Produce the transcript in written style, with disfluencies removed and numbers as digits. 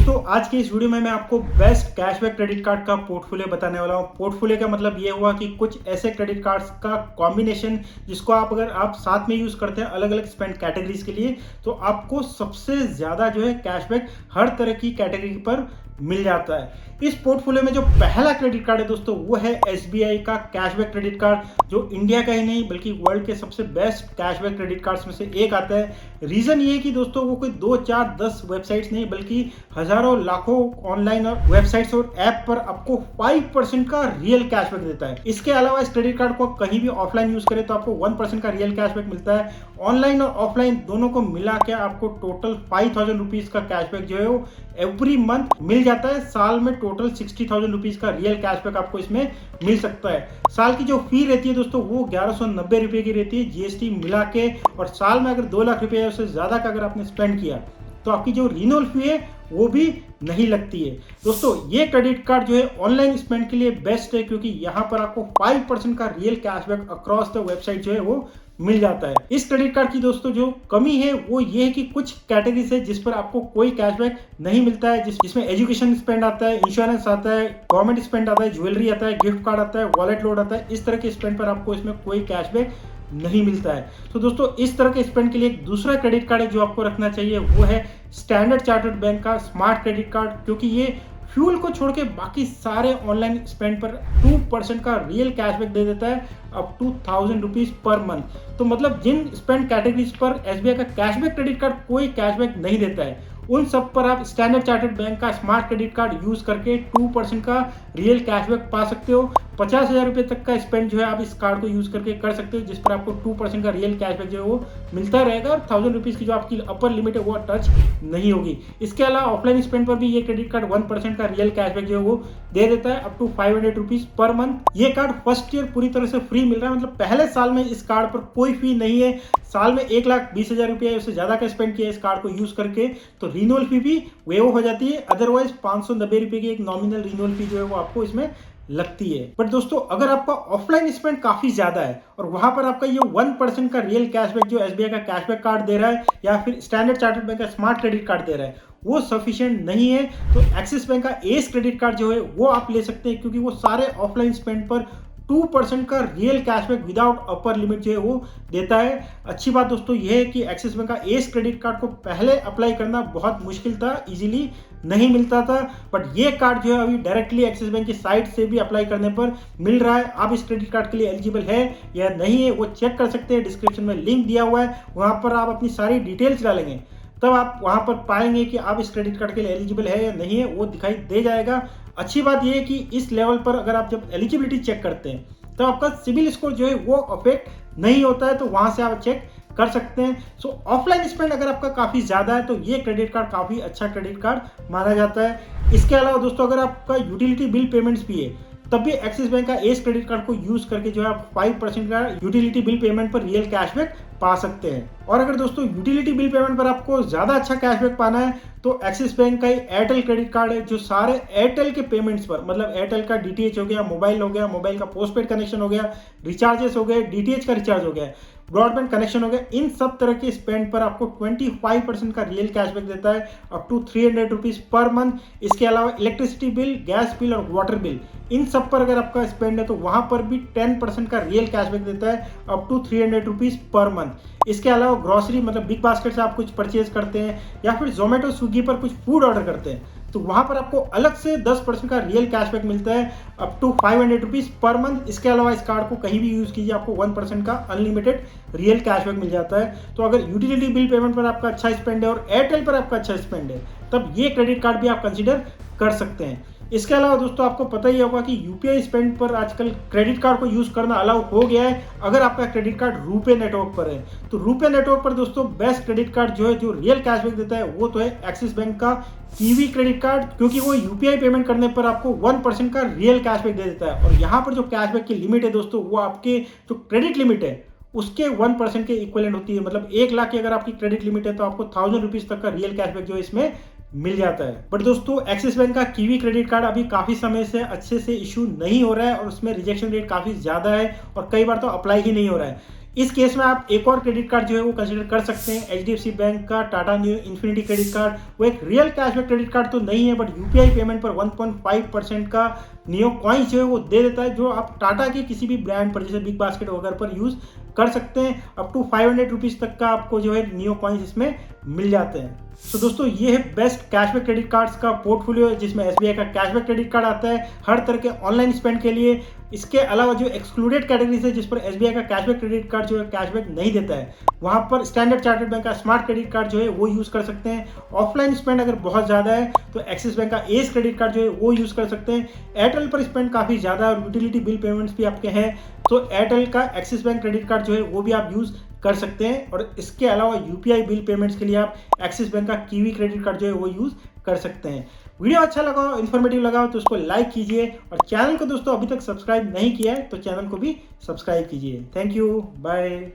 दोस्तों आज की इस वीडियो में मैं आपको बेस्ट कैशबैक क्रेडिट कार्ड का पोर्टफोलियो बताने वाला हूँ। पोर्टफोलियो का मतलब ये हुआ कि कुछ ऐसे क्रेडिट कार्ड्स का कॉम्बिनेशन जिसको अगर आप साथ में यूज करते हैं अलग अलग स्पेंड कैटेगरीज के लिए तो आपको सबसे ज्यादा जो है कैशबैक हर तरह की कैटेगरी पर मिल जाता है। इस पोर्टफोलियो में जो पहला क्रेडिट कार्ड है दोस्तों वो है SBI का कैशबैक क्रेडिट कार्ड, जो इंडिया का ही नहीं बल्कि वर्ल्ड के सबसे बेस्ट कैशबैक क्रेडिट कार्ड्स में से एक आता है। रीजन ये है कि दोस्तों वो कोई 2, 4, 10 वेबसाइट्स नहीं बल्कि हजारों लाखों ऑनलाइन और वेबसाइट्स और ऐप पर आपको 5% का रियल कैशबैक देता है। इसके अलावा इस क्रेडिट कार्ड को कहीं भी ऑफलाइन यूज करें तो आपको 1% का रियल कैशबैक मिलता है। ऑनलाइन और ऑफलाइन दोनों को मिला के आपको टोटल 5000 रुपीज का कैशबैक जो है वो एवरी मंथ मिल जाता है। साल में टोटल 60,000 रुपीज का रियल कैशबैक आपको इसमें मिल सकता है। साल की जो फी रहती है दोस्तों वो 1190 रुपए की रहती है जीएसटी मिला के, और साल में अगर 2 लाख रुपए या उससे ज्यादा का अगर आपने स्पेंड किया तो आपकी जो रिन्यूअल फी है वो भी नहीं लगती है। दोस्तों ये क्रेडिट कार्ड जो है ऑनलाइन स्पेंड के लिए बेस्ट है क्योंकि यहाँ पर आपको 5% का real cashback across the website जो है वो मिल जाता है। इस क्रेडिट कार्ड की दोस्तों जो कमी है वो ये है कि कुछ कैटेगरीज है जिस पर आपको कोई कैशबैक नहीं मिलता है, जिसमें एजुकेशन स्पेंड आता है, इंश्योरेंस आता है, गवर्नमेंट स्पेंड आता है, ज्वेलरी आता है, गिफ्ट कार्ड आता है, वॉलेट लोड आता है। इस तरह के स्पेंड पर आपको इसमें कोई कैशबैक नहीं मिलता है। तो दोस्तों इस तरह के स्पेंड के लिए एक दूसरा क्रेडिट कार्ड है जो आपको रखना चाहिए, वो है स्टैंडर्ड चार्टर्ड बैंक का स्मार्ट क्रेडिट कार्ड, क्योंकि ये फ्यूल को छोड़ के बाकी सारे ऑनलाइन स्पेंड पर 2% का रियल कैशबैक दे देता है up to 1000 rupees per month. तो मतलब जिन स्पेंड कैटेगरीज पर SBI का कैशबैक क्रेडिट कार्ड कोई कैशबैक नहीं देता है उन सब पर आप स्टैंडर्ड चार्टर्ड बैंक का स्मार्ट क्रेडिट कार्ड यूज करके 2% का रियल कैशबैक पा सकते हो। 50,000 रुपए तक का स्पेंड जो है आप इस कार्ड को यूज करके कर सकते हो, जिस पर आपको 2% का रियल कैशबैक जो है वो मिलता रहेगा और 1000 रुपीज की जो आपकी अपर लिमिट है वो टच नहीं होगी। इसके अलावा ऑफलाइन स्पेंड पर भी ये क्रेडिट कार्ड 1% का रियल कैशबैक जो है वो दे देता है up to 500 rupees per month. ये कार्ड फर्स्ट ईयर पूरी तरह से फ्री मिल रहा है, मतलब पहले साल में इस कार्ड पर कोई फी नहीं है। साल में 1,20,000 रुपये उससे ज्यादा का स्पेंड किया इस कार्ड को यूज करके तो रिन्यूअल फी भी वेव हो जाती है। अदरवाइज 590 रुपए की एक नॉमिनल रिन्यूअल फी जो है वो आपको इसमें लगती है। बट दोस्तों अगर आपका ऑफलाइन स्पेंड काफी ज्यादा है और वहां पर आपका ये 1% का रियल कैशबैक जो SBI का कैशबैक कार्ड दे रहा है या फिर स्टैंडर्ड चार्टर्ड बैंक का स्मार्ट क्रेडिट कार्ड दे रहा है वो सफिशिएंट नहीं है, तो एक्सिस बैंक का एस क्रेडिट कार्ड जो है वो आप ले सकते हैं, क्योंकि वो सारे ऑफलाइन स्पेंड पर 2% का real cashback without upper limit जो है वो देता है। अच्छी बात दोस्तों ये है कि एक्सिस बैंक का एस क्रेडिट कार्ड को पहले अप्लाई करना बहुत मुश्किल था, इजीली नहीं मिलता था, बट ये कार्ड जो है अभी डायरेक्टली एक्सिस बैंक की साइट से भी अप्लाई करने पर मिल रहा है। आप इस क्रेडिट कार्ड के लिए एलिजिबल है या नहीं है वो चेक कर सकते हैं, डिस्क्रिप्शन में लिंक दिया हुआ है, वहां पर आप अपनी सारी डिटेल्स डालेंगे तब आप वहां पर पाएंगे कि आप इस क्रेडिट कार्ड के लिए एलिजिबल है या नहीं है, वो दिखाई दे जाएगा। अच्छी बात यह है कि इस लेवल पर अगर आप जब एलिजिबिलिटी चेक करते हैं तो आपका सिविल स्कोर जो है वो अफेक्ट नहीं होता है, तो वहां से आप चेक कर सकते हैं। सो ऑफलाइन स्पेंड अगर आपका काफी ज्यादा है तो ये क्रेडिट कार्ड काफी अच्छा क्रेडिट कार्ड माना जाता है। इसके अलावा दोस्तों अगर आपका यूटिलिटी बिल पेमेंट्स भी है तब भी एक्सिस बैंक का एस क्रेडिट कार्ड को यूज करके जो है आप 5% का यूटिलिटी बिल पेमेंट पर रियल कैशबैक पा सकते हैं। और अगर दोस्तों यूटिलिटी बिल पेमेंट पर आपको ज्यादा अच्छा कैशबैक पाना है तो एक्सिस बैंक का एयरटेल क्रेडिट कार्ड है जो सारे एयरटेल के पेमेंट्स पर, मतलब एयरटेल का डीटीएच हो गया, मोबाइल का पोस्टपेड कनेक्शन हो गया, रिचार्जेस हो गए, डीटीएच का रिचार्ज हो गया, ब्रॉडबैंड कनेक्शन हो गया, इन सब तरह के स्पेंड पर आपको 25% का रियल कैशबैक देता है up to 300 rupees per month. इसके अलावा इलेक्ट्रिसिटी बिल, गैस बिल और वाटर बिल, इन सब पर अगर आपका स्पेंड है तो वहां पर भी 10% का रियल कैशबैक देता है up to 300 rupees per month. इसके अलावा ग्रोसरी मतलब बिग बास्केट से आप कुछ परचेज करते हैं या फिर जोमेटो स्विगी पर कुछ फूड ऑर्डर करते हैं तो वहां पर आपको अलग से 10% का रियल कैशबैक मिलता है up to 500 rupees per month. इसके अलावा इस कार्ड को कहीं भी यूज कीजिए आपको 1% का अनलिमिटेड रियल कैशबैक मिल जाता है। तो अगर यूटिलिटी बिल पेमेंट पर आपका अच्छा स्पेंड है और एयरटेल पर आपका अच्छा स्पेंड है तब ये क्रेडिट कार्ड भी आप कंसिडर कर सकते हैं। इसके अलावा दोस्तों आपको पता ही होगा कि यूपीआई स्पेंड पर आजकल क्रेडिट कार्ड को यूज करना अलाउ हो गया है अगर आपका क्रेडिट कार्ड रूपे नेटवर्क पर है। तो रूपे नेटवर्क पर दोस्तों बेस्ट क्रेडिट कार्ड जो है जो रियल कैशबैक देता है वो तो है एक्सिस बैंक का कीवी क्रेडिट कार्ड, क्योंकि वो यूपीआई पेमेंट करने पर आपको 1% का रियल कैशबैक दे देता है। और यहाँ पर जो कैशबैक की लिमिट है दोस्तों वो आपके जो क्रेडिट लिमिट है उसके 1% के इक्विवेलेंट होती है, मतलब 1 लाख की अगर आपकी क्रेडिट लिमिट है तो आपको 1000 रुपीज तक का रियल कैशबैक जो है इसमें मिल जाता है। बट दोस्तों एक्सिस बैंक का कीवी क्रेडिट कार्ड अभी काफी समय से अच्छे से इशू नहीं हो रहा है और उसमें रिजेक्शन रेट काफी ज्यादा है और कई बार तो अप्लाई ही नहीं हो रहा है। इस केस में आप एक और क्रेडिट कार्ड जो है वो कंसिडर कर सकते हैं एचडीएफसी बैंक का Tata new infinity credit card. वो एक रियल कैशबैक क्रेडिट कार्ड तो नहीं है, बट यूपीआई पेमेंट पर 1.5% का नियो कॉइन्स जो है वो दे देता है, जो आप टाटा के किसी भी ब्रांड पर जैसे बिग बास्केट वगैरह पर यूज कर सकते हैं। अप टू 500 रुपीज तक का आपको जो है नियो कॉइन्स इसमें मिल जाते हैं। तो दोस्तों ये है बेस्ट कैशबैक क्रेडिट कार्ड्स का पोर्टफोलियो, जिसमें एसबीआई का कैशबैक क्रेडिट कार्ड आता है हर तरह के ऑनलाइन स्पेंड के लिए। इसके अलावा जो एक्सक्लूडेड कैटेगरीज है जिस पर एसबीआई का कैशबैक क्रेडिट कार्ड जो है कैशबैक नहीं देता है, वहां पर स्टैंडर्ड चार्टर्ड बैंक का स्मार्ट क्रेडिट कार्ड जो है वो यूज कर सकते हैं। ऑफलाइन स्पेंड अगर बहुत ज्यादा है तो एक्सिस बैंक का एस क्रेडिट कार्ड जो है वो यूज कर सकते हैं। एयरटेल पर स्पेंड काफी ज्यादा और यूटिलिटी बिल पेमेंट्स भी आपके हैं तो एयरटेल का एक्सिस बैंक क्रेडिट कार्ड जो है वो भी आप यूज कर सकते हैं। और इसके अलावा यूपीआई बिल पेमेंट्स के लिए आप एक्सिस बैंक का कीवी क्रेडिट कार्ड जो है वो यूज कर सकते हैं। वीडियो अच्छा लगा हो, इन्फॉर्मेटिव लगा हो तो उसको लाइक कीजिए, और चैनल को दोस्तों अभी तक सब्सक्राइब नहीं किया है तो चैनल को भी सब्सक्राइब कीजिए। Thank you, bye.